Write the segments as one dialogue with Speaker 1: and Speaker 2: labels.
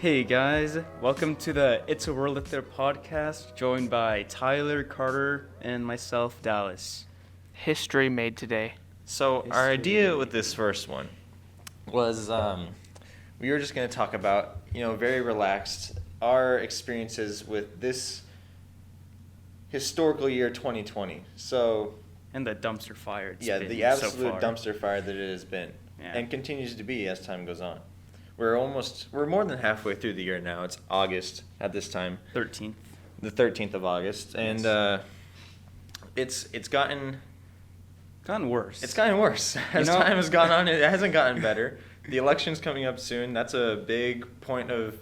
Speaker 1: Hey guys, welcome to the It's a World Out There podcast, joined by Tyler, Carter, and myself, Dallas.
Speaker 2: History made today.
Speaker 3: So our idea with this first one was we were just going to talk about, very relaxed, our experiences with this historical year 2020. So
Speaker 1: And the dumpster fire.
Speaker 3: the absolute dumpster fire that it has been,
Speaker 1: Yeah.
Speaker 3: and continues to be as time goes on. We're more than halfway through the year now. It's August at this time.
Speaker 1: 13th.
Speaker 3: The 13th of August, and it's gotten
Speaker 1: worse.
Speaker 3: It's gotten worse as time has gone on. It hasn't gotten better. The election's coming up soon. That's a big point of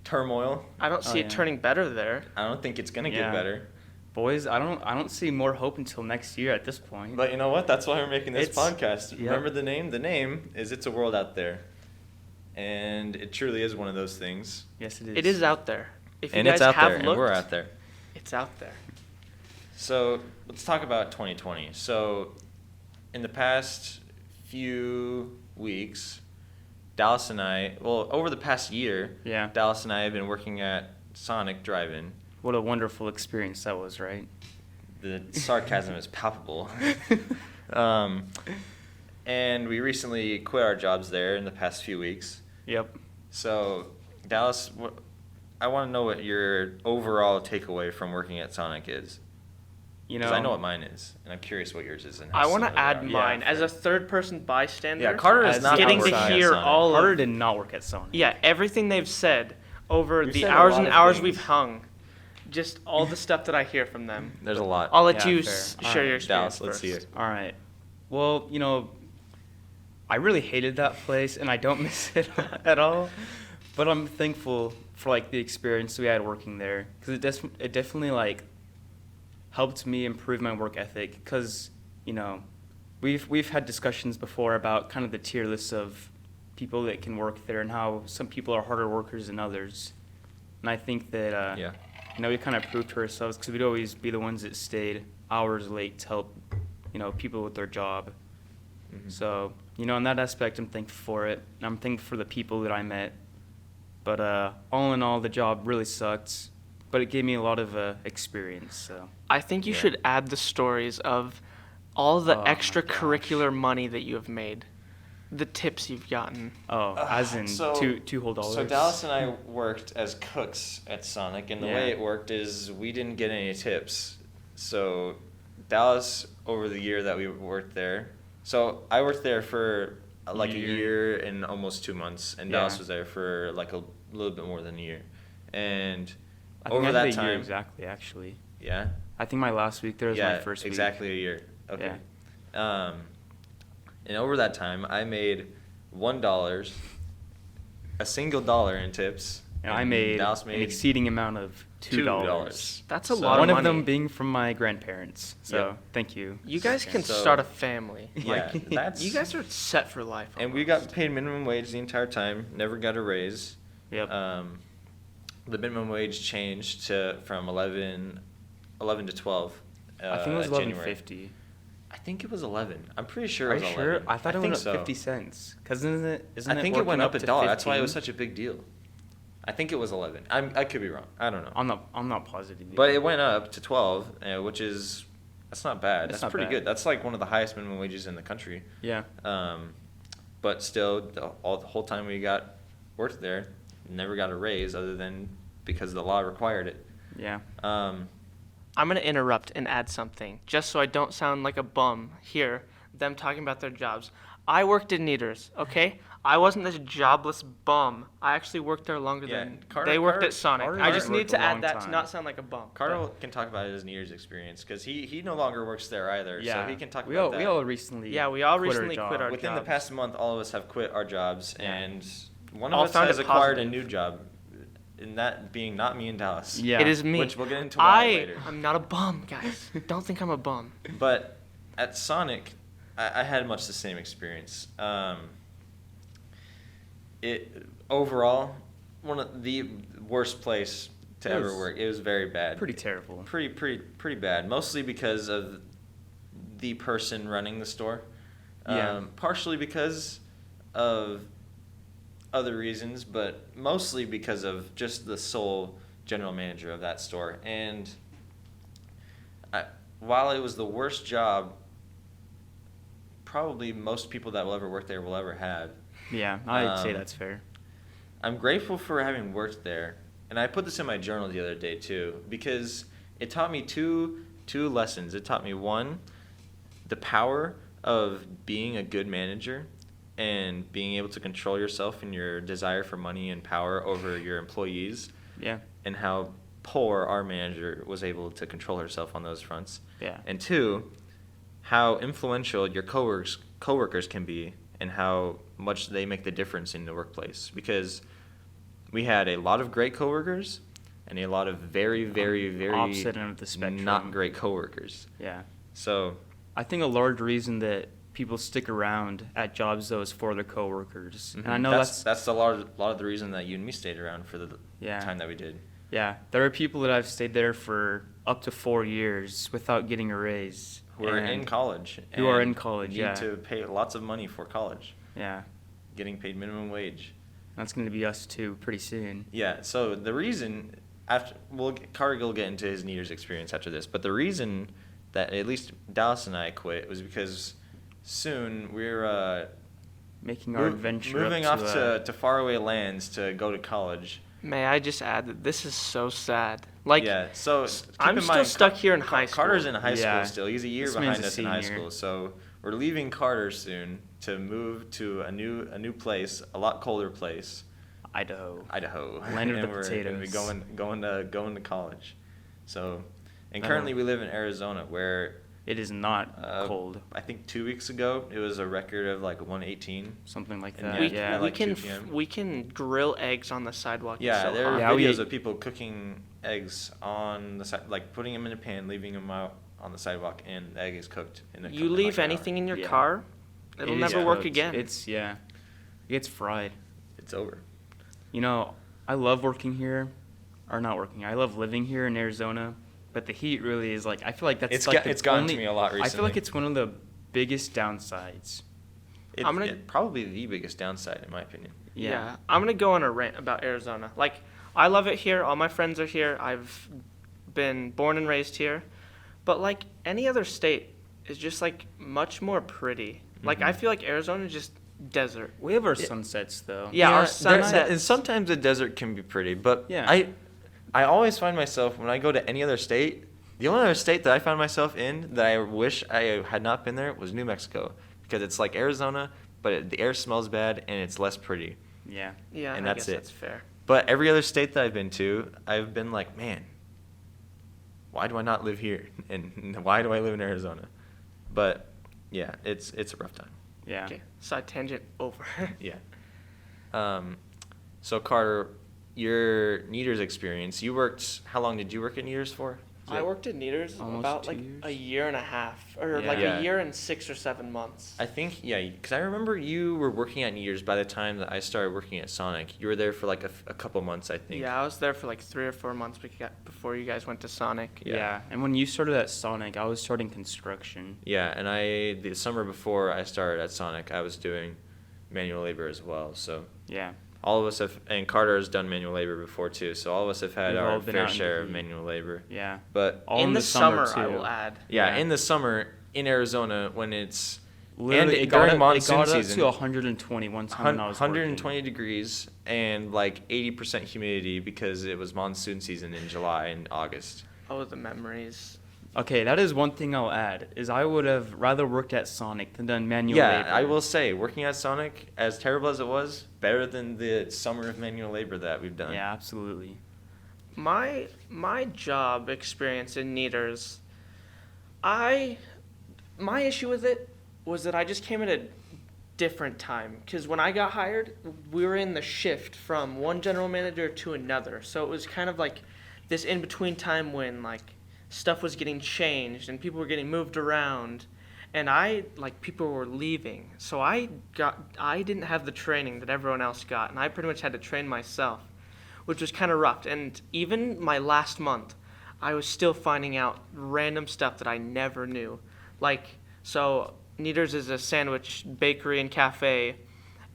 Speaker 3: turmoil.
Speaker 2: I don't see it turning better there.
Speaker 3: I don't think it's gonna get better.
Speaker 1: Boys, I don't see more hope until next year at this point.
Speaker 3: But you know what? That's why we're making this podcast.
Speaker 1: Yeah.
Speaker 3: Remember the name? The name is It's a World Out There. And it truly is one of those things.
Speaker 1: Yes, it is.
Speaker 2: It is out there. If you
Speaker 3: And
Speaker 2: guys
Speaker 3: it's out
Speaker 2: have
Speaker 3: there,
Speaker 2: looked,
Speaker 3: and we're out there.
Speaker 2: it's out there.
Speaker 3: So let's talk about 2020. So in the past few weeks, Dallas and I, over the past year, Dallas and I have been working at Sonic Drive-In.
Speaker 1: What a wonderful experience that was, right?
Speaker 3: The sarcasm is palpable. And we recently quit our jobs there in the past few weeks.
Speaker 1: Yep.
Speaker 3: So, Dallas, I want to know what your overall takeaway from working at Sonic is. Because I know what mine is, and I'm curious what yours is. And
Speaker 2: I want to
Speaker 3: similar
Speaker 2: add
Speaker 3: they are.
Speaker 2: mine as a third-person bystander.
Speaker 3: Yeah, Carter is not
Speaker 2: getting to
Speaker 3: working at
Speaker 2: hear
Speaker 3: Sonic.
Speaker 2: all
Speaker 1: Carter
Speaker 2: of
Speaker 1: did not work at Sonic.
Speaker 2: everything they've said over
Speaker 3: We've
Speaker 2: the
Speaker 3: said a
Speaker 2: hours
Speaker 3: lot
Speaker 2: and
Speaker 3: of
Speaker 2: hours
Speaker 3: things.
Speaker 2: we've hung. Just all the stuff that I hear from them.
Speaker 3: There's a lot.
Speaker 2: I'll let
Speaker 1: Yeah,
Speaker 2: you
Speaker 1: fair.
Speaker 2: share your
Speaker 1: Alright,
Speaker 2: experience
Speaker 3: Dallas, let's
Speaker 2: first.
Speaker 3: see it.
Speaker 1: All right. Well, I really hated that place, and I don't miss it at all. But I'm thankful for the experience we had working there, because it definitely helped me improve my work ethic. Because we've had discussions before about kind of the tier list of people that can work there and how some people are harder workers than others. And I think that we kind of proved to ourselves, because we'd always be the ones that stayed hours late to help people with their job.
Speaker 3: Mhm.
Speaker 1: So, in that aspect, I'm thankful for it. And I'm thankful for the people that I met. But all in all, the job really sucked. But it gave me a lot of experience. So
Speaker 2: I think you should add the stories of all the extracurricular money that you have made, the tips you've gotten.
Speaker 1: as in two whole dollars.
Speaker 3: So Dallas and I worked as cooks at Sonic, and the way it worked is we didn't get any tips. So Dallas, over the year that we worked there, so I worked there for a year and almost 2 months, and Dallas was there for a little bit more than a year. And
Speaker 1: I think
Speaker 3: over
Speaker 1: I
Speaker 3: that
Speaker 1: did a year
Speaker 3: time,
Speaker 1: exactly, actually.
Speaker 3: yeah,
Speaker 1: I think my last week there was my first week.
Speaker 3: exactly a year. Okay. And over that time, I made $1, a single dollar in tips.
Speaker 1: And I made
Speaker 3: Dallas
Speaker 1: an exceeding amount of $2.
Speaker 2: That's a lot of money.
Speaker 1: One of them being from my grandparents. So thank you.
Speaker 2: You guys can
Speaker 3: So-
Speaker 2: start a family.
Speaker 3: Yeah, that's.
Speaker 2: You guys are set for life.
Speaker 3: And we got paid minimum wage the entire time. Never got a raise.
Speaker 1: Yep.
Speaker 3: The minimum wage changed from 11 to 12.
Speaker 1: I think it was
Speaker 3: January.
Speaker 1: $11.50.
Speaker 3: I think it was 11. I'm pretty sure
Speaker 1: Are
Speaker 3: it
Speaker 1: you
Speaker 3: was
Speaker 1: sure?
Speaker 3: 11.
Speaker 1: I thought it went up
Speaker 3: so.
Speaker 1: 50 cents. Because isn't
Speaker 3: I think it went up
Speaker 1: to
Speaker 3: $1. That's why it was
Speaker 1: 15?
Speaker 3: such a big deal. I think it was 11. I could be wrong. I don't know.
Speaker 1: I'm not positive.
Speaker 3: But it went up to 12, which is that's not bad.
Speaker 1: That's
Speaker 3: That's
Speaker 1: not
Speaker 3: pretty
Speaker 1: bad.
Speaker 3: good. That's one of the highest minimum wages in the country.
Speaker 1: Yeah.
Speaker 3: But still, the whole time we worked there, never got a raise other than because the law required it.
Speaker 1: Yeah.
Speaker 2: I'm going to interrupt and add something, just so I don't sound like a bum here, them talking about their jobs. I worked at Neaters, okay? I wasn't this jobless bum. I actually worked there longer than
Speaker 3: Carter-
Speaker 2: they worked
Speaker 3: Carter-
Speaker 2: at Sonic.
Speaker 1: Carter
Speaker 2: I just
Speaker 1: worked
Speaker 2: need to
Speaker 1: a long
Speaker 2: add that to
Speaker 1: time.
Speaker 2: not sound like a bum.
Speaker 3: Carter can talk about his New Year's experience because he no longer works there either.
Speaker 1: Yeah.
Speaker 3: So he can talk
Speaker 1: we
Speaker 3: about
Speaker 1: all,
Speaker 3: that.
Speaker 1: We all recently.
Speaker 2: Yeah, we all
Speaker 1: quit
Speaker 2: recently
Speaker 1: our
Speaker 2: quit
Speaker 1: job.
Speaker 2: our
Speaker 3: Within the
Speaker 2: jobs.
Speaker 3: past month, all of us have quit our jobs,
Speaker 1: Yeah.
Speaker 3: and one
Speaker 2: All
Speaker 3: of us
Speaker 2: found
Speaker 3: has
Speaker 2: it
Speaker 3: acquired a
Speaker 2: positive.
Speaker 3: new job, and that being not me and Dallas.
Speaker 1: Yeah.
Speaker 2: It is me.
Speaker 3: Which we'll get into why later.
Speaker 2: I'm not a bum, guys. Don't think I'm a bum.
Speaker 3: But at Sonic, I had much the same experience. It overall one of the worst place to ever work. It was very bad.
Speaker 1: Pretty terrible.
Speaker 3: Pretty bad. Mostly because of the person running the store.
Speaker 1: Yeah.
Speaker 3: Partially because of other reasons, but mostly because of just the sole general manager of that store. And while it was the worst job probably most people that will ever work there will ever have,
Speaker 1: Yeah, I'd say that's fair.
Speaker 3: I'm grateful for having worked there. And I put this in my journal the other day too, because it taught me two lessons. It taught me, one, the power of being a good manager and being able to control yourself and your desire for money and power over your employees.
Speaker 1: Yeah.
Speaker 3: And how poor our manager was able to control herself on those fronts.
Speaker 1: Yeah.
Speaker 3: And two, how influential your coworkers can be and how much they make the difference in the workplace. Because we had a lot of great coworkers and a lot of very, very, very
Speaker 1: opposite end of the spectrum.
Speaker 3: Not great coworkers.
Speaker 1: Yeah.
Speaker 3: So
Speaker 1: I think a large reason that people stick around at jobs though is for their coworkers. And I know
Speaker 3: that's a lot of the reason that you and me stayed around for the time that we did.
Speaker 1: Yeah, there are people that I've stayed there for up to 4 years without getting a raise.
Speaker 3: Who are in college.
Speaker 1: Who are in college,
Speaker 3: need to pay lots of money for college.
Speaker 1: Yeah.
Speaker 3: Getting paid minimum wage.
Speaker 1: That's going to be us too pretty soon.
Speaker 3: Yeah, so the reason, Carter will get into his Neaters experience after this, but the reason that at least Dallas and I quit was because soon we're
Speaker 1: making our adventure
Speaker 3: moving off to faraway lands to go to college.
Speaker 2: May I just add that this is so sad. Like,
Speaker 3: yeah, so
Speaker 2: I'm still stuck here in high school.
Speaker 3: Carter's in high school still. He's a year
Speaker 1: This
Speaker 3: behind
Speaker 1: man's a
Speaker 3: us in high
Speaker 1: senior.
Speaker 3: school. So we're leaving Carter soon to move to a new place, a lot colder place.
Speaker 1: Idaho.
Speaker 3: and
Speaker 1: Land of the
Speaker 3: we're
Speaker 1: potatoes.
Speaker 3: gonna be going to college. So, and
Speaker 1: I
Speaker 3: currently
Speaker 1: know.
Speaker 3: we live in Arizona, where
Speaker 1: It is not cold.
Speaker 3: I think 2 weeks ago it was a record of like 118.
Speaker 1: Something like
Speaker 3: And
Speaker 1: that.
Speaker 3: we-
Speaker 1: Yeah.
Speaker 3: at
Speaker 2: we
Speaker 3: like 2
Speaker 2: can
Speaker 3: p.m.
Speaker 2: we can grill eggs on the sidewalk. It's
Speaker 3: Yeah,
Speaker 2: so
Speaker 3: there are
Speaker 2: hot.
Speaker 3: videos of people cooking eggs on the side, like putting them in a pan, leaving them out on the sidewalk, and the egg is cooked in a
Speaker 2: You
Speaker 3: in
Speaker 2: leave
Speaker 3: like an hour.
Speaker 2: anything in your
Speaker 1: Yeah.
Speaker 2: car, it'll
Speaker 1: It is
Speaker 2: never work
Speaker 1: cooked.
Speaker 2: again.
Speaker 1: It gets fried.
Speaker 3: It's over.
Speaker 1: You know, I love working here, or not working. I love living here in Arizona, but the heat really is like, I feel like that's
Speaker 3: It's
Speaker 1: like
Speaker 3: it's gotten to me a lot recently.
Speaker 1: I feel like it's one of the biggest downsides.
Speaker 3: Probably the biggest downside in my opinion.
Speaker 2: Yeah. I'm gonna go on a rant about Arizona. Like, I love it here. All my friends are here. I've been born and raised here, but like any other state is just like much more pretty. Like, I feel like Arizona is just desert.
Speaker 1: We have our sunsets though.
Speaker 2: Yeah, our
Speaker 3: there-
Speaker 2: sunsets.
Speaker 3: And sometimes the desert can be pretty, but
Speaker 1: Yeah.
Speaker 3: I always find myself when I go to any other state. The only other state that I found myself in that I wish I had not been there was New Mexico, because it's like Arizona, but the air smells bad and it's less pretty.
Speaker 1: Yeah.
Speaker 2: Yeah,
Speaker 3: and
Speaker 2: I
Speaker 3: that's
Speaker 2: guess
Speaker 3: it.
Speaker 2: that's fair.
Speaker 3: But every other state that I've been to, I've been like, man, why do I not live here? And why do I live in Arizona? But yeah, it's a rough time.
Speaker 1: Yeah.
Speaker 2: Okay, side tangent over.
Speaker 3: Yeah. So Carter, your Neaters experience, how long did you work at Neaters for?
Speaker 2: I worked at Neaters
Speaker 1: Almost
Speaker 2: about
Speaker 1: 2
Speaker 2: like
Speaker 1: years?
Speaker 2: a year and a half, or
Speaker 1: Yeah.
Speaker 2: like
Speaker 3: Yeah.
Speaker 2: a year and 6 or 7 months.
Speaker 3: I think, yeah, because I remember you were working at Neaters by the time that I started working at Sonic. You were there for like a couple months, I think.
Speaker 2: Yeah, I was there for like 3 or 4 months before you guys went to Sonic.
Speaker 1: Yeah. And when you started at Sonic, I was starting construction.
Speaker 3: Yeah, and the summer before I started at Sonic, I was doing manual labor as well. So
Speaker 1: Yeah.
Speaker 3: all of us have, and Carter has done manual labor before too. So all of us have had
Speaker 1: We've
Speaker 3: our
Speaker 1: all been
Speaker 3: fair
Speaker 1: out in the
Speaker 3: share of
Speaker 1: heat.
Speaker 3: manual labor.
Speaker 1: Yeah.
Speaker 3: But
Speaker 1: All
Speaker 2: in the summer,
Speaker 1: too.
Speaker 2: I will add.
Speaker 3: yeah,
Speaker 1: Yeah.
Speaker 3: in the summer in Arizona when it's
Speaker 1: Literally,
Speaker 3: and
Speaker 1: it
Speaker 3: during
Speaker 1: got
Speaker 3: monsoon
Speaker 1: up
Speaker 3: season,
Speaker 1: to 120 one time when I was
Speaker 3: 120
Speaker 1: working.
Speaker 3: degrees and like 80% humidity because it was monsoon season in July and August.
Speaker 2: Oh, the memories.
Speaker 1: Okay, that is one thing I'll add, is I would have rather worked at Sonic than done manual
Speaker 3: Yeah,
Speaker 1: labor.
Speaker 3: I will say, working at Sonic, as terrible as it was, better than the summer of manual labor that we've done.
Speaker 1: Yeah, absolutely.
Speaker 2: My job experience in Neaters, my issue with it was that I just came at a different time, because when I got hired, we were in the shift from one general manager to another. So it was kind of like this in between time when like stuff was getting changed and people were getting moved around, and people were leaving. So I didn't have the training that everyone else got, and I pretty much had to train myself, which was kind of rough. And even my last month, I was still finding out random stuff that I never knew. So Neaters is a sandwich bakery and cafe,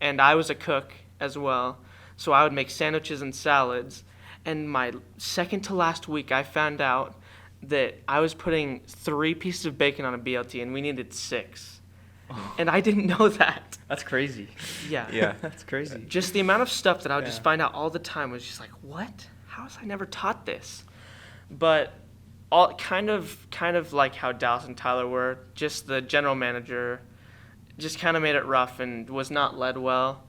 Speaker 2: and I was a cook, as well. So I would make sandwiches and salads. And my second to last week, I found out that I was putting 3 pieces of bacon on a BLT, and we needed 6. And I didn't know that.
Speaker 1: That's crazy.
Speaker 2: Yeah.
Speaker 3: Yeah.
Speaker 1: That's crazy.
Speaker 2: Just the amount of stuff that I would just
Speaker 1: Yeah.
Speaker 2: find out all the time was just like, what? How was I never taught this? But all kind of like how Dallas and Tyler were, just the general manager just kind of made it rough and was not led well.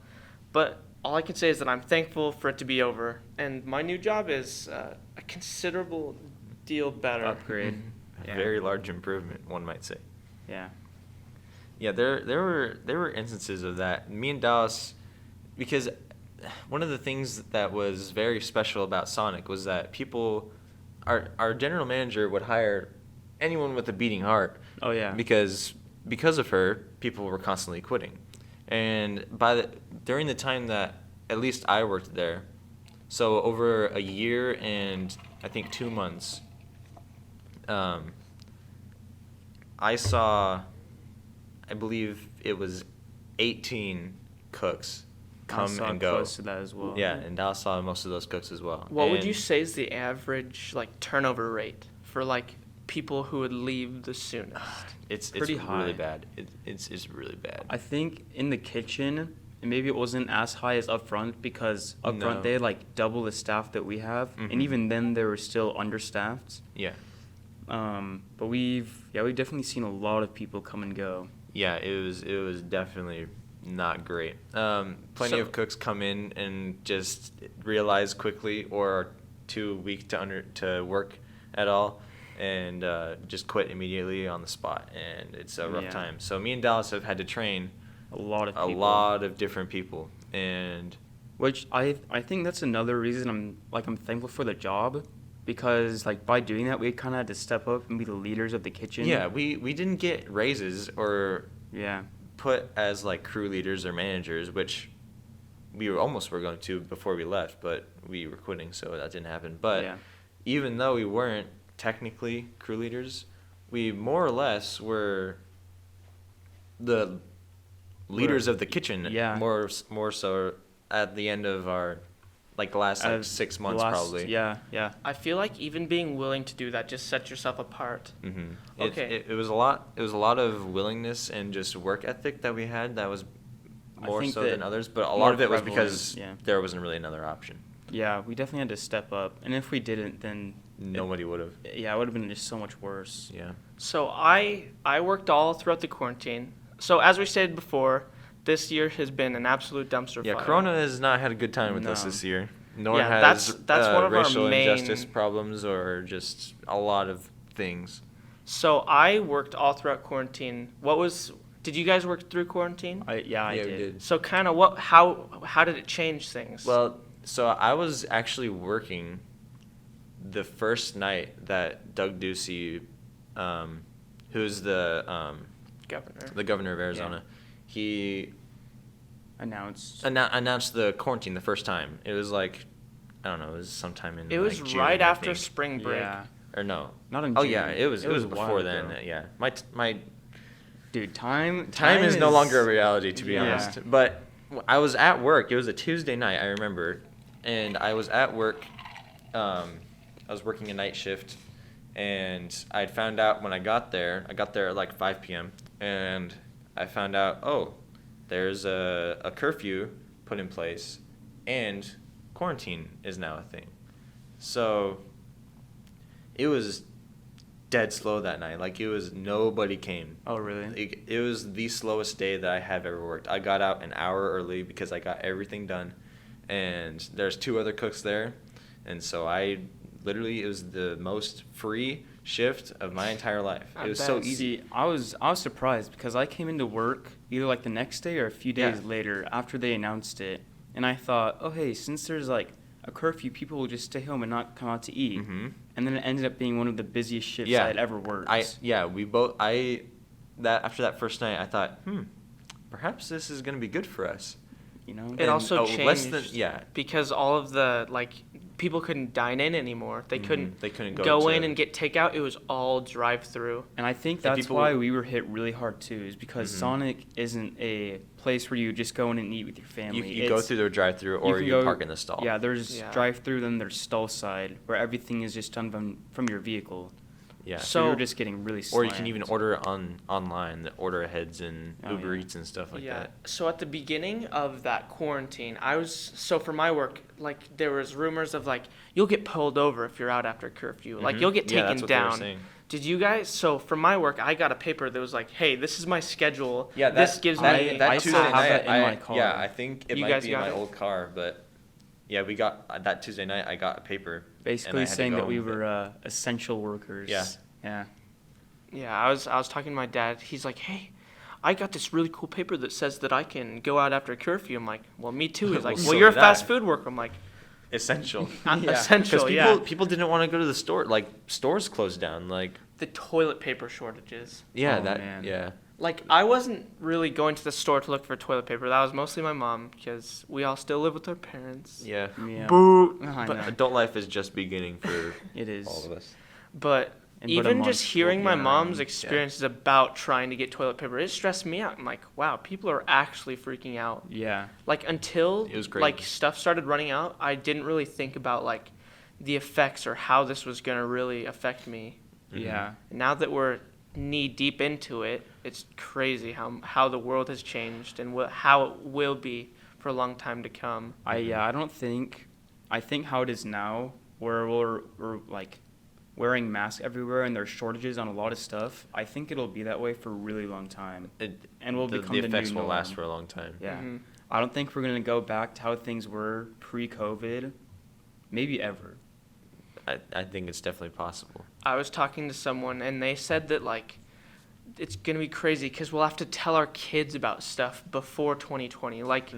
Speaker 2: But all I can say is that I'm thankful for it to be over, and my new job is a considerable deal better.
Speaker 1: Upgrade.
Speaker 3: A
Speaker 1: Yeah.
Speaker 3: very large improvement, one might say.
Speaker 1: Yeah.
Speaker 3: Yeah, there were instances of that. Me and Dallas, because one of the things that was very special about Sonic was that our general manager would hire anyone with a beating heart.
Speaker 1: Oh yeah.
Speaker 3: Because of her, people were constantly quitting, and during the time that at least I worked there, so over a year and I think 2 months, I saw, I believe it was 18 cooks come
Speaker 1: saw
Speaker 3: and go.
Speaker 1: close to that as well.
Speaker 3: Yeah, and Dallas saw most of those cooks as well.
Speaker 2: What would
Speaker 3: And
Speaker 2: you say is the average like turnover rate for like people who would leave the soonest?
Speaker 3: It's
Speaker 1: pretty
Speaker 3: really
Speaker 1: high.
Speaker 3: bad. It's really bad.
Speaker 1: I think in the kitchen, and maybe it wasn't as high as up front because up
Speaker 3: No.
Speaker 1: front they had like double the staff that we have,
Speaker 3: Mhm.
Speaker 1: and even then they were still understaffed.
Speaker 3: Yeah.
Speaker 1: But we've definitely seen a lot of people come and go.
Speaker 3: Yeah, it was definitely not great. Plenty
Speaker 2: So-
Speaker 3: of cooks come in and just realize quickly or are too weak to work at all, and just quit immediately on the spot, and it's a rough
Speaker 1: Yeah.
Speaker 3: time. So me and Dallas have had to train
Speaker 1: A lot of
Speaker 3: a
Speaker 1: people.
Speaker 3: lot of different people, and
Speaker 1: Which I think that's another reason I'm thankful for the job, because like by doing that we kind of had to step up and be the leaders of the kitchen.
Speaker 3: yeah, we didn't get raises or
Speaker 1: Yeah.
Speaker 3: put as like crew leaders or managers, which we almost were going to before we left, but we were quitting, so that didn't happen. But
Speaker 1: Yeah.
Speaker 3: even though we weren't technically crew leaders, we more or less were the leaders of the kitchen.
Speaker 1: Yeah.
Speaker 3: More so at the end of our like last like
Speaker 1: As
Speaker 3: 6
Speaker 1: the
Speaker 3: months
Speaker 1: last-
Speaker 3: probably.
Speaker 1: Yeah, yeah.
Speaker 2: I feel like even being willing to do that just sets yourself apart.
Speaker 3: Mm-hmm.
Speaker 2: Okay.
Speaker 3: It was a lot. It was a lot of willingness and just work ethic that we had. That was
Speaker 1: I
Speaker 3: more
Speaker 1: think
Speaker 3: so
Speaker 1: that
Speaker 3: than others, but a
Speaker 1: more
Speaker 3: lot of it was
Speaker 1: prevalent,
Speaker 3: because
Speaker 1: yeah.
Speaker 3: there wasn't really another option.
Speaker 1: Yeah, we definitely had to step up, and if we didn't, then
Speaker 3: Nobody would have.
Speaker 1: yeah, it would have been just so much worse.
Speaker 3: Yeah.
Speaker 2: So I worked all throughout the quarantine. So as we stated before, this year has been an absolute dumpster
Speaker 3: Yeah,
Speaker 2: fire.
Speaker 3: Corona has not had a good time with us
Speaker 1: No.
Speaker 3: this year. Nor
Speaker 2: Yeah,
Speaker 3: has
Speaker 2: that's one of our
Speaker 3: racial
Speaker 2: main-
Speaker 3: injustice problems or just a lot of things.
Speaker 2: So I worked all throughout quarantine. Did you guys work through quarantine?
Speaker 1: I
Speaker 3: we
Speaker 1: did.
Speaker 3: did.
Speaker 2: So kind of how did it change things?
Speaker 3: Well, so I was actually working the first night that Doug Ducey, who's the governor of Arizona, he
Speaker 1: Announced.
Speaker 3: announced the quarantine the first time. It was like, I don't know, it was sometime in
Speaker 2: it was
Speaker 3: like June,
Speaker 2: right
Speaker 3: I
Speaker 2: after
Speaker 3: think.
Speaker 2: spring break.
Speaker 1: Yeah.
Speaker 3: Or no.
Speaker 1: Not in
Speaker 3: Oh
Speaker 1: June.
Speaker 3: yeah, it was
Speaker 1: a while
Speaker 3: before then.
Speaker 1: ago.
Speaker 3: Yeah. My
Speaker 1: Dude, time
Speaker 3: Time is no longer a reality, to be
Speaker 1: Yeah.
Speaker 3: honest. But I was at work. It was a Tuesday night, I remember, and I was at work. I was working a night shift, and I'd found out when I got there. I got there at like 5 p.m. and I found out, oh, there's a curfew put in place, and quarantine is now a thing. So it was dead slow that night. Like it was nobody came.
Speaker 1: Oh really?
Speaker 3: It was the slowest day that I have ever worked. I got out an hour early because I got everything done, and there's 2 other cooks there, and so it was the most free shift of my entire life.
Speaker 2: I
Speaker 3: It was
Speaker 2: bet.
Speaker 3: so easy.
Speaker 1: See, I was surprised because I came into work either like the next day or a few days
Speaker 3: Yeah.
Speaker 1: later after they announced it, and I thought, oh hey, since there's like a curfew, people will just stay home and not come out to eat.
Speaker 3: Mhm.
Speaker 1: And then it ended up being one of the busiest shifts
Speaker 3: Yeah.
Speaker 1: I'd ever worked.
Speaker 3: After that first night, I thought, perhaps this is going to be good for us.
Speaker 1: You know.
Speaker 2: It
Speaker 3: And,
Speaker 2: also
Speaker 3: less
Speaker 2: changed
Speaker 3: than- yeah.
Speaker 2: because all of the like people couldn't dine in anymore. They couldn't
Speaker 3: go
Speaker 2: in and get takeout. It was all drive-through.
Speaker 1: And I think
Speaker 3: And
Speaker 1: that's
Speaker 3: people-
Speaker 1: why we were hit really hard too, is because
Speaker 3: Mhm.
Speaker 1: Sonic isn't a place where you just go in and eat with your family.
Speaker 3: You go through the drive-through or
Speaker 1: can
Speaker 3: you
Speaker 1: go-
Speaker 3: park in the stall.
Speaker 1: Yeah, there's
Speaker 2: Yeah.
Speaker 1: drive-through, then there's stall side, where everything is just done from your vehicle.
Speaker 3: Yeah.
Speaker 1: So
Speaker 2: So-
Speaker 1: you're just getting really
Speaker 3: Or you can
Speaker 1: slammed.
Speaker 3: even order online, the order aheads and
Speaker 1: Oh,
Speaker 3: Uber
Speaker 1: yeah.
Speaker 3: Eats and stuff like
Speaker 2: Yeah.
Speaker 3: that.
Speaker 2: So at the beginning of that quarantine, so for my work, like there was rumors of like you'll get pulled over if you're out after curfew. Like
Speaker 3: Mhm.
Speaker 2: you'll get
Speaker 3: Yeah,
Speaker 2: taken
Speaker 3: that's what they were
Speaker 2: down.
Speaker 3: saying.
Speaker 2: Did you guys? So for my work, I got a paper that was like, "Hey, this is my schedule.
Speaker 3: Yeah,
Speaker 2: this gives
Speaker 1: that-
Speaker 2: me."
Speaker 3: that
Speaker 1: I
Speaker 3: Tuesday
Speaker 1: still have
Speaker 3: night.
Speaker 1: that in my car.
Speaker 3: Yeah, I think it
Speaker 2: You
Speaker 3: might
Speaker 2: guys
Speaker 3: be in
Speaker 2: got
Speaker 3: my
Speaker 2: it?
Speaker 3: old car, but yeah, we got that Tuesday night. I got a paper. and I
Speaker 1: Basically
Speaker 3: had to
Speaker 1: saying
Speaker 3: go
Speaker 1: that we
Speaker 3: home with it.
Speaker 1: were essential workers.
Speaker 3: Yeah.
Speaker 1: Yeah.
Speaker 2: Yeah, I was talking to my dad. He's like, "Hey, I got this really cool paper that says that I can go out after curfew." I'm like, "Well, me too." He's like,
Speaker 3: Well,
Speaker 2: "Well,
Speaker 3: so
Speaker 2: you're a
Speaker 3: did
Speaker 2: fast
Speaker 3: I.
Speaker 2: food worker." I'm like,
Speaker 3: Essential.
Speaker 2: "Not
Speaker 1: Yeah.
Speaker 2: essential."
Speaker 3: Because
Speaker 2: Yeah.
Speaker 3: people didn't want to go to the store. Like stores closed down. Like
Speaker 2: The toilet paper shortages.
Speaker 3: yeah,
Speaker 1: Oh,
Speaker 3: that
Speaker 1: man.
Speaker 3: yeah.
Speaker 2: Like, I wasn't really going to the store to look for toilet paper. That was mostly my mom, because we all still live with our parents.
Speaker 3: Yeah.
Speaker 1: Yeah.
Speaker 2: Boo!
Speaker 1: I
Speaker 2: But-
Speaker 1: know.
Speaker 3: Adult life is just beginning for
Speaker 1: It is.
Speaker 3: all of us.
Speaker 2: But
Speaker 1: But
Speaker 2: even
Speaker 1: a
Speaker 2: just
Speaker 1: month
Speaker 2: hearing
Speaker 1: will
Speaker 2: my
Speaker 1: be
Speaker 2: mom's
Speaker 1: around.
Speaker 2: experiences about trying to get toilet paper, it stressed me out. I'm like, wow, people are actually freaking out.
Speaker 1: Yeah.
Speaker 2: Like, until,
Speaker 3: It was great.
Speaker 2: like, stuff started running out, I didn't really think about, like, the effects or how this was going to really affect me.
Speaker 3: Mhm.
Speaker 1: Yeah.
Speaker 2: Now that we're knee deep into it, it's crazy how the world has changed and how it will be for a long time to come.
Speaker 1: I think how it is now, where we're like wearing masks everywhere and there's shortages on a lot of stuff. I think it'll be that way for a really long time. And will become
Speaker 3: the
Speaker 1: the
Speaker 3: effects
Speaker 1: new
Speaker 3: will last
Speaker 1: norm.
Speaker 3: for a long time.
Speaker 1: Yeah.
Speaker 2: Mhm.
Speaker 1: I don't think we're gonna go back to how things were pre-COVID, maybe ever.
Speaker 3: I think it's definitely possible.
Speaker 2: I was talking to someone and they said that like it's gonna be crazy because we'll have to tell our kids about stuff before 2020. Like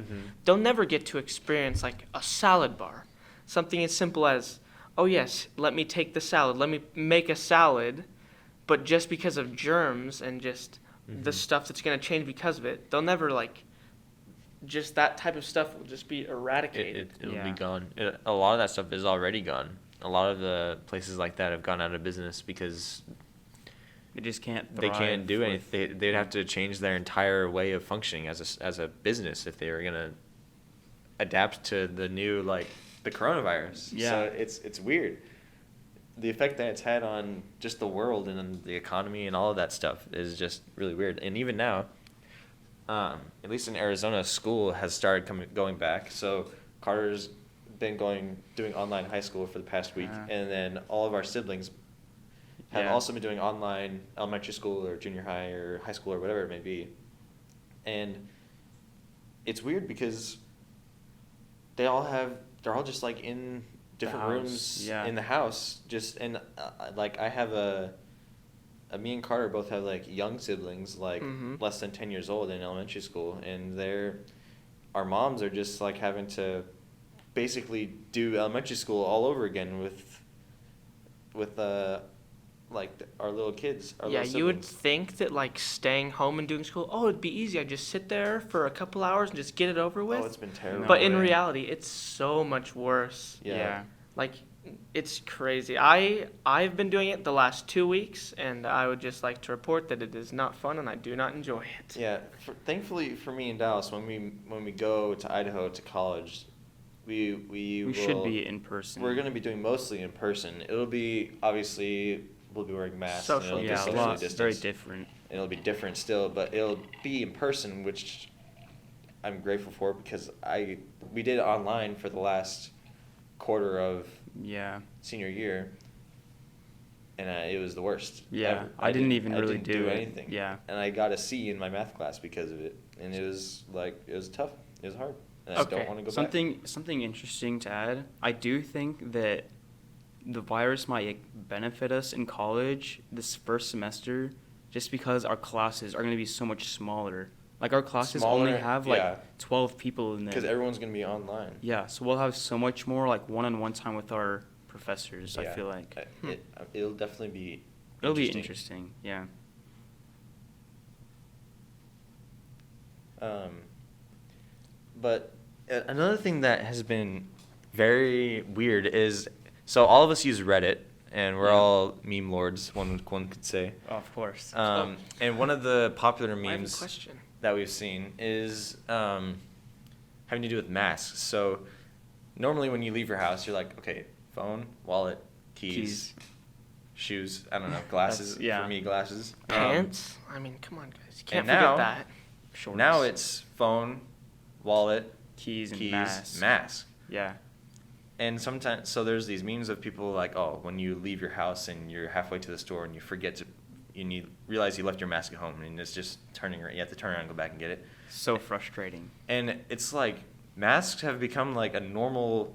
Speaker 2: they'll never get to experience like a salad bar, something as simple as, oh yes, let me take the salad, let me make a salad, but just because of germs and just the stuff that's gonna change because of it, they'll never like. Just that type of stuff will just be eradicated.
Speaker 3: It'll
Speaker 1: Yeah.
Speaker 3: be gone. A lot of that stuff is already gone. A lot of the places like that have gone out of business because
Speaker 1: They just can't.
Speaker 3: they can't do
Speaker 1: thrive
Speaker 3: anything. They'd have to change their entire way of functioning as a business if they were gonna adapt to the new the coronavirus.
Speaker 1: Yeah.
Speaker 3: So it's weird. The effect that it's had on just the world and the economy and all of that stuff is just really weird. And even now, at least in Arizona, school has started going back. So Carter's been doing online high school for the past week, and then all of our siblings have
Speaker 1: Yeah.
Speaker 3: also been doing online elementary school or junior high or high school or whatever it may be. And it's weird because they're all just like in different
Speaker 1: house,
Speaker 3: rooms
Speaker 1: yeah.
Speaker 3: in the house, I have me and Carter both have like young siblings, like
Speaker 2: Mhm.
Speaker 3: less than 10 years old in elementary school, and our moms are just like having to basically do elementary school all over again with our little kids. Our
Speaker 2: Yeah,
Speaker 3: little
Speaker 2: you would
Speaker 3: siblings.
Speaker 2: think that like staying home and doing school, oh, it'd be easy. I'd just sit there for a couple hours and just get it over with.
Speaker 3: Oh, it's been terrible.
Speaker 2: But in
Speaker 1: way.
Speaker 2: reality, it's so much worse.
Speaker 3: Yeah.
Speaker 2: Like, it's crazy. I've been doing it the last 2 weeks, and I would just like to report that it is not fun, and I do not enjoy it.
Speaker 3: Yeah, thankfully for me in Dallas, when we go to Idaho to college, we
Speaker 1: should be in person.
Speaker 3: We're going to be doing mostly in person. It'll be obviously we'll be wearing masks.
Speaker 2: Social
Speaker 3: and it'll be
Speaker 1: Yeah, a
Speaker 3: socially
Speaker 1: lot.
Speaker 3: distanced.
Speaker 1: Very different.
Speaker 3: It'll be different still, but it'll be in person, which I'm grateful for because we did it online for the last quarter of
Speaker 1: Yeah.
Speaker 3: senior year, and it was the worst.
Speaker 1: Yeah.
Speaker 3: ever.
Speaker 1: I didn't even really
Speaker 3: didn't
Speaker 1: do it.
Speaker 3: anything.
Speaker 1: Yeah.
Speaker 3: And I got a C in my math class because of it, and it was tough. It was hard, and I
Speaker 2: Okay.
Speaker 3: don't want to go
Speaker 1: Something interesting to add. I do think that the virus might benefit us in college this first semester, just because our classes are going to be so much smaller. Like our classes only
Speaker 3: Smaller,
Speaker 1: have
Speaker 3: yeah.
Speaker 1: 12 people in
Speaker 3: back
Speaker 1: them.
Speaker 3: because everyone's going to be online.
Speaker 1: Yeah, so we'll have so much more like one-on-one time with our professors. I
Speaker 3: Yeah.
Speaker 1: feel like
Speaker 3: It'll definitely be.
Speaker 1: it'll be interesting. Yeah.
Speaker 3: But another thing that has been very weird is, so all of us use Reddit, and we're
Speaker 1: Yeah.
Speaker 3: all meme lords, one could say.
Speaker 1: Oh, of course.
Speaker 3: And one of the popular
Speaker 2: I have a
Speaker 3: memes
Speaker 2: question.
Speaker 3: that we've seen is having to do with masks. So normally when you leave your house, you're like, okay, phone, wallet, keys. Shoes, I don't know, glasses.
Speaker 1: That's- yeah.
Speaker 3: For me, glasses.
Speaker 2: Pants. I mean, come on, guys. You can't
Speaker 3: now-
Speaker 2: forget that.
Speaker 1: Shorts.
Speaker 3: Now it's phone, wallet,
Speaker 1: keys and
Speaker 3: keys,
Speaker 1: mask.
Speaker 3: mask.
Speaker 1: Yeah.
Speaker 3: And sometimes, so there's these memes of people like, oh, when you leave your house and you're halfway to the store and you forget to, realize you left your mask at home and it's just turning, you have to turn around and go back and get it.
Speaker 1: So frustrating.
Speaker 3: And it's like, masks have become like a normal,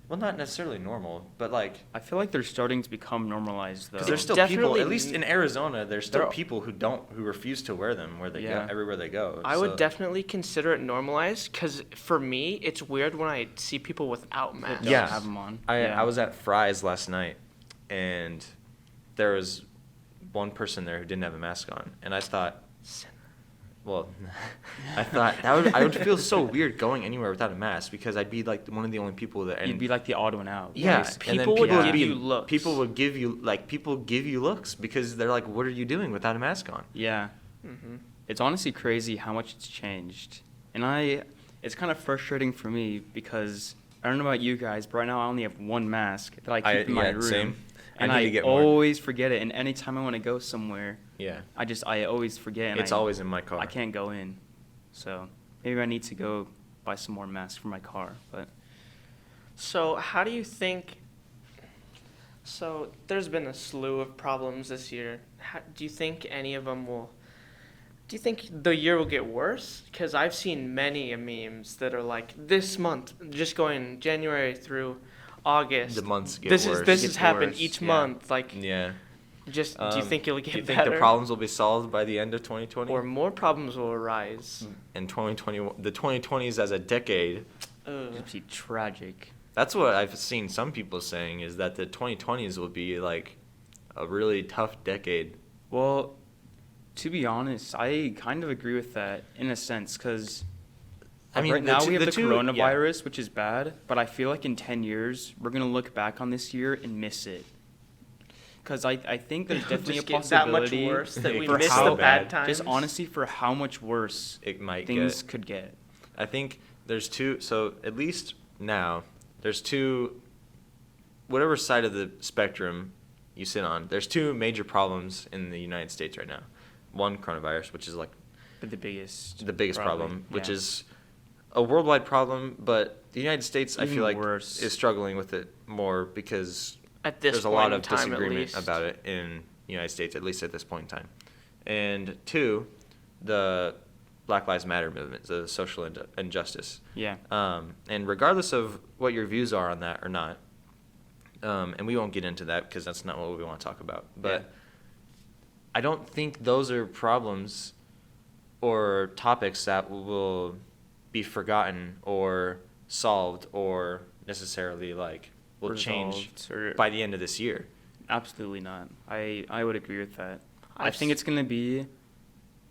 Speaker 3: well, not necessarily normal, but like,
Speaker 1: I feel like they're starting to become normalized though.
Speaker 3: because there's still people,
Speaker 2: definitely
Speaker 3: at least in Arizona, there's still
Speaker 1: There are-
Speaker 3: people who refuse to wear them where they
Speaker 1: Yeah.
Speaker 3: go, everywhere they go.
Speaker 2: I would
Speaker 3: So-
Speaker 2: definitely consider it normalized because for me, it's weird when I see people without
Speaker 1: That
Speaker 2: masks.
Speaker 1: don't
Speaker 3: Yeah.
Speaker 1: have them on.
Speaker 3: I was at Fry's last night, and there was one person there who didn't have a mask on, and I thought, well, I thought I would feel so weird going anywhere without a mask because I'd be like one of the only people that. And
Speaker 1: You'd be like the odd one out.
Speaker 3: yeah,
Speaker 1: basically.
Speaker 3: and then
Speaker 2: People would
Speaker 1: give
Speaker 2: you looks.
Speaker 3: People would give you looks because they're like, "What are you doing without a mask on?"
Speaker 1: Yeah.
Speaker 2: Mm-hmm.
Speaker 1: It's honestly crazy how much it's changed. And it's kind of frustrating for me because I don't know about you guys, but right now I only have one mask that I keep in my room.
Speaker 3: Same.
Speaker 1: And
Speaker 3: I need to get more.
Speaker 1: always forget it. And anytime I want to go somewhere,
Speaker 3: Yeah,
Speaker 1: I always forget. And
Speaker 3: it's always in my car.
Speaker 1: I can't go in. So maybe I need to go buy some more masks for my car. But
Speaker 2: So, how do you think? So, there's been a slew of problems this year. Do you think any of them will? Do you think the year will get worse? Because I've seen many memes that are like this month, just going January through August.
Speaker 3: The months get
Speaker 2: this
Speaker 3: worse.
Speaker 2: is this
Speaker 1: Gets
Speaker 2: has happened
Speaker 1: worse,
Speaker 2: each
Speaker 1: yeah.
Speaker 2: month. Like,
Speaker 3: Yeah.
Speaker 2: just do you think it'll get
Speaker 3: Do you think
Speaker 2: better?
Speaker 3: the problems will be solved by the end of 2020?
Speaker 2: or more problems will arise?
Speaker 3: And 2020, the 2020s as a decade.
Speaker 2: Ugh.
Speaker 1: it'd be tragic.
Speaker 3: That's what I've seen some people saying is that the 2020s will be like a really tough decade.
Speaker 1: Well, to be honest, I kind of agree with that in a sense because
Speaker 3: I mean,
Speaker 1: right
Speaker 3: the
Speaker 1: now
Speaker 3: two-
Speaker 1: we have
Speaker 3: the
Speaker 1: the
Speaker 3: two-
Speaker 1: coronavirus, which is bad, but I feel like in 10 years, we're going to look back on this year and miss it. Because I think there's
Speaker 2: It'll
Speaker 1: definitely a
Speaker 2: just get that much
Speaker 1: possibility
Speaker 2: worse that we
Speaker 3: for
Speaker 2: miss
Speaker 3: how
Speaker 2: the bad
Speaker 3: bad-
Speaker 2: times.
Speaker 1: just honestly for how much worse
Speaker 3: It might
Speaker 1: things
Speaker 3: get.
Speaker 1: could get.
Speaker 3: I think there's two. So at least now, there's two. Whatever side of the spectrum you sit on, there's two major problems in the United States right now. One, coronavirus, which is like
Speaker 1: But the biggest
Speaker 3: problem,
Speaker 1: probably,
Speaker 3: which
Speaker 1: yeah.
Speaker 3: is a worldwide problem, but the United States, I
Speaker 1: Even
Speaker 3: feel like,
Speaker 1: worse.
Speaker 3: is struggling with it more because
Speaker 2: At this
Speaker 3: there's a
Speaker 2: point
Speaker 3: lot
Speaker 2: in
Speaker 3: of
Speaker 2: time, at
Speaker 3: disagreement
Speaker 2: least.
Speaker 3: about it in the United States, at least at this point in time. And two, the Black Lives Matter movement, the social injustice.
Speaker 1: Yeah.
Speaker 3: And regardless of what your views are on that or not, and we won't get into that because that's not what we want to talk about, but
Speaker 1: Yeah.
Speaker 3: I don't think those are problems or topics that will be forgotten or solved or necessarily like will change
Speaker 1: Resolved or-
Speaker 3: by the end of this year.
Speaker 1: Absolutely not. I would agree with that. I
Speaker 2: I've
Speaker 1: think
Speaker 2: s-
Speaker 1: it's going to be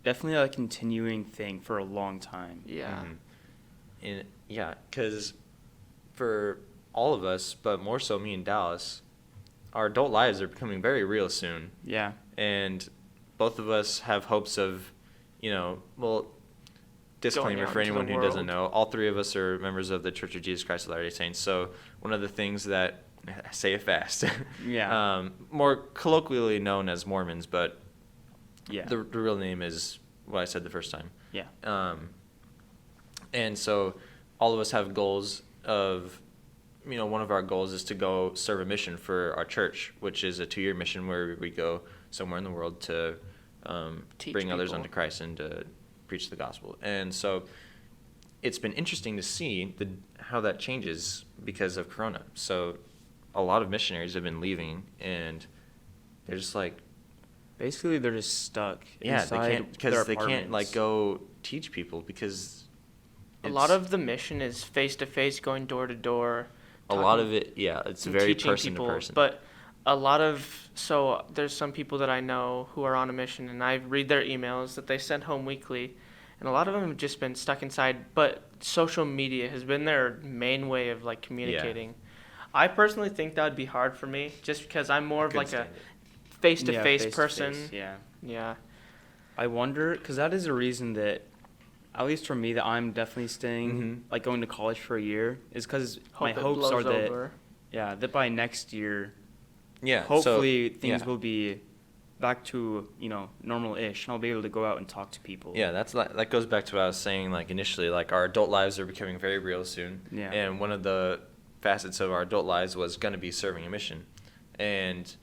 Speaker 1: definitely a continuing thing for a long time.
Speaker 2: Yeah.
Speaker 3: Mhm. And yeah, because for all of us, but more so me and Dallas, our adult lives are becoming very real soon.
Speaker 1: Yeah.
Speaker 3: And both of us have hopes of, well, disclaimer
Speaker 2: out
Speaker 3: for
Speaker 2: into the
Speaker 3: anyone who doesn't
Speaker 2: world.
Speaker 3: know, all three of us are members of the Church of Jesus Christ of Latter-day Saints. So one of the things that, say it fast,
Speaker 1: Yeah.
Speaker 3: more colloquially known as Mormons, but
Speaker 1: Yeah.
Speaker 3: the real name is what I said the first time.
Speaker 1: Yeah.
Speaker 3: And so all of us have goals of, one of our goals is to go serve a mission for our church, which is a 2-year mission where we go somewhere in the world to
Speaker 2: Teach
Speaker 3: bring others
Speaker 2: people.
Speaker 3: unto Christ and to preach the gospel. And so it's been interesting to see how that changes because of Corona. So a lot of missionaries have been leaving, and they're just like,
Speaker 1: Basically, they're just stuck.
Speaker 3: yeah,
Speaker 1: inside
Speaker 3: they can't because
Speaker 1: their
Speaker 3: they can't like
Speaker 1: apartments.
Speaker 3: go teach people because
Speaker 2: A lot of the mission is face to face, going door to door.
Speaker 3: a lot of it, yeah, it's very
Speaker 2: teaching
Speaker 3: person
Speaker 2: people,
Speaker 3: to person.
Speaker 2: But a lot of there's some people that I know who are on a mission, and I read their emails that they send home weekly, and a lot of them have just been stuck inside. But social media has been their main way of like communicating. I personally think that would be hard for me, just because I'm more of like a face-to-face person.
Speaker 1: Yeah.
Speaker 2: Yeah.
Speaker 1: I wonder, because that is a reason that, at least for me, that I'm definitely staying, like going to college for a year, is because my hopes are that, that by next year, hopefully things will be back to, normal-ish, and I'll be able to go out and talk to people.
Speaker 3: Yeah, that goes back to what I was saying, like, initially, like, our adult lives are becoming very real soon.
Speaker 1: Yeah.
Speaker 3: And one of the facets of our adult lives was going to be serving a mission and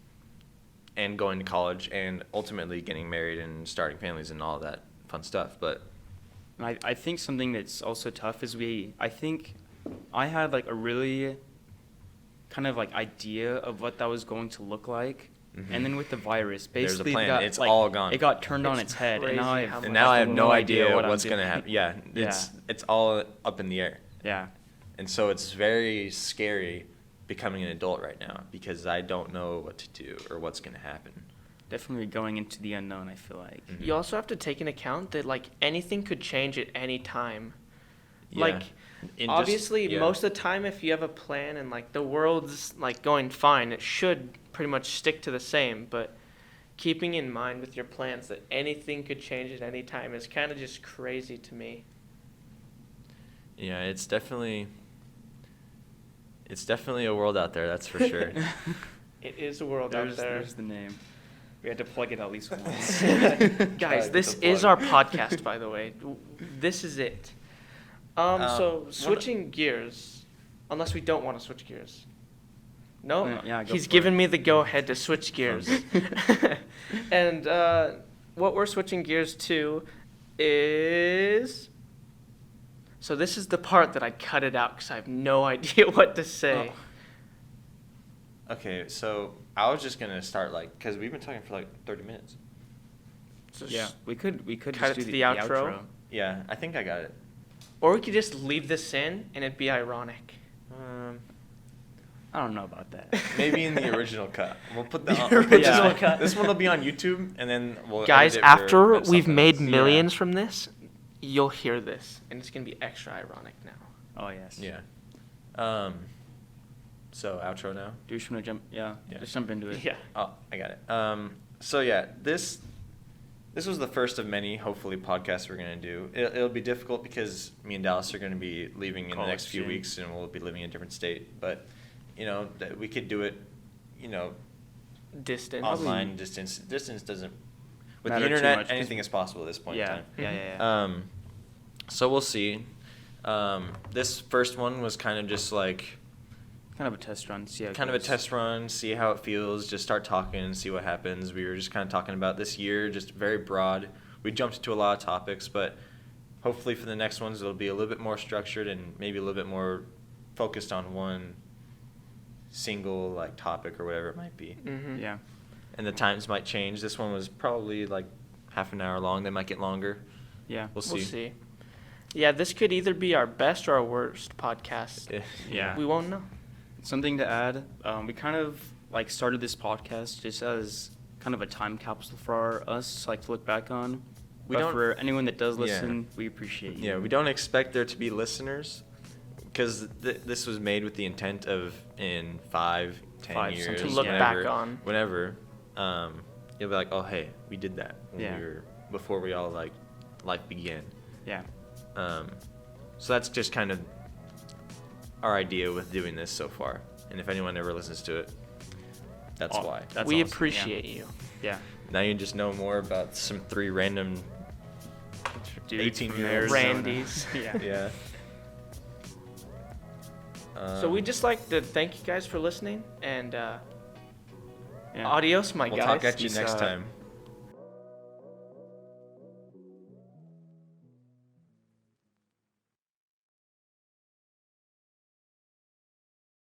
Speaker 3: going to college and ultimately getting married and starting families and all that fun stuff. But
Speaker 1: I think something that's also tough is I think I had like a really kind of like idea of what that was going to look like. And then with the virus, basically
Speaker 3: it's all gone.
Speaker 1: It got turned on its head, and
Speaker 3: now I have no idea what's going to happen. Yeah, it's all up in the air.
Speaker 1: Yeah.
Speaker 3: And so it's very scary becoming an adult right now because I don't know what to do or what's going to happen.
Speaker 1: Definitely going into the unknown, I feel like.
Speaker 2: You also have to take into account that like anything could change at any time.
Speaker 3: Yeah.
Speaker 2: Like obviously most of the time if you have a plan and like the world's like going fine, it should pretty much stick to the same, but keeping in mind with your plans that anything could change at any time is kind of just crazy to me.
Speaker 3: Yeah, it's definitely a world out there, that's for sure.
Speaker 2: It is a world out there.
Speaker 1: There's the name. We had to plug it at least once.
Speaker 2: Guys, this is our podcast, by the way. This is it. So switching gears, unless we don't want to switch gears. No, he's given me the go-ahead to switch gears. And what we're switching gears to is... So this is the part that I cut it out because I have no idea what to say.
Speaker 3: Oh. Okay, so I was just gonna start because we've been talking for like 30 minutes.
Speaker 1: So we could
Speaker 2: cut
Speaker 1: just
Speaker 2: it
Speaker 1: do
Speaker 2: to the outro.
Speaker 3: Yeah, I think I got it.
Speaker 2: Or we could just leave this in and it'd be ironic.
Speaker 1: I don't know about that.
Speaker 3: Maybe in the original cut. We'll put the
Speaker 2: original cut.
Speaker 3: This one will be on YouTube, and then we'll.
Speaker 2: Guys, after we've made
Speaker 3: else.
Speaker 2: millions from this, you'll hear this, and it's gonna be extra ironic now.
Speaker 1: Oh yes.
Speaker 3: Yeah. So outro now.
Speaker 1: Do you just want to jump? Yeah. Just jump into it.
Speaker 2: Yeah.
Speaker 3: Oh, I got it. So yeah, this was the first of many, hopefully, podcasts we're gonna do. It'll be difficult because me and Dallas are gonna be leaving in the next few weeks, and we'll be living in a different state. But that we could do it,
Speaker 2: Distance.
Speaker 3: online, distance doesn't. With
Speaker 1: matter
Speaker 3: the
Speaker 1: too
Speaker 3: internet,
Speaker 1: much,
Speaker 3: anything is possible at this point in time.
Speaker 1: Yeah.
Speaker 3: So we'll see. This first one was kind of just like.
Speaker 1: Kind of a test run. See how it
Speaker 3: Kind of
Speaker 1: goes.
Speaker 3: a test run, see how it feels, just start talking and see what happens. We were just kind of talking about this year, just very broad. We jumped into a lot of topics, but hopefully for the next ones it'll be a little bit more structured and maybe a little bit more focused on one single topic or whatever it might be.
Speaker 2: Mm-hmm.
Speaker 1: Yeah.
Speaker 3: And the times might change. This one was probably half an hour long. They might get longer.
Speaker 1: Yeah.
Speaker 3: We'll see.
Speaker 2: Yeah, this could either be our best or our worst podcast.
Speaker 1: Yeah.
Speaker 2: We won't know.
Speaker 1: Something to add, we kind of started this podcast just as kind of a time capsule for us to look back on. But for anyone that does listen, we appreciate you.
Speaker 3: Yeah, we don't expect there to be listeners because this was made with the intent of in 5, 10 years,
Speaker 2: to look back on.
Speaker 3: Whenever, you'll be like, oh hey, we did that before we all life began.
Speaker 1: Yeah.
Speaker 3: So that's just kind of our idea with doing this so far. And if anyone ever listens to it, that's why.
Speaker 2: We appreciate you.
Speaker 1: Yeah.
Speaker 3: Now you just know more about some 3 random 18-year-olds.
Speaker 2: Randys.
Speaker 3: Yeah.
Speaker 2: So we just like to thank you guys for listening, and adios, my guys.
Speaker 3: We'll talk at you next time.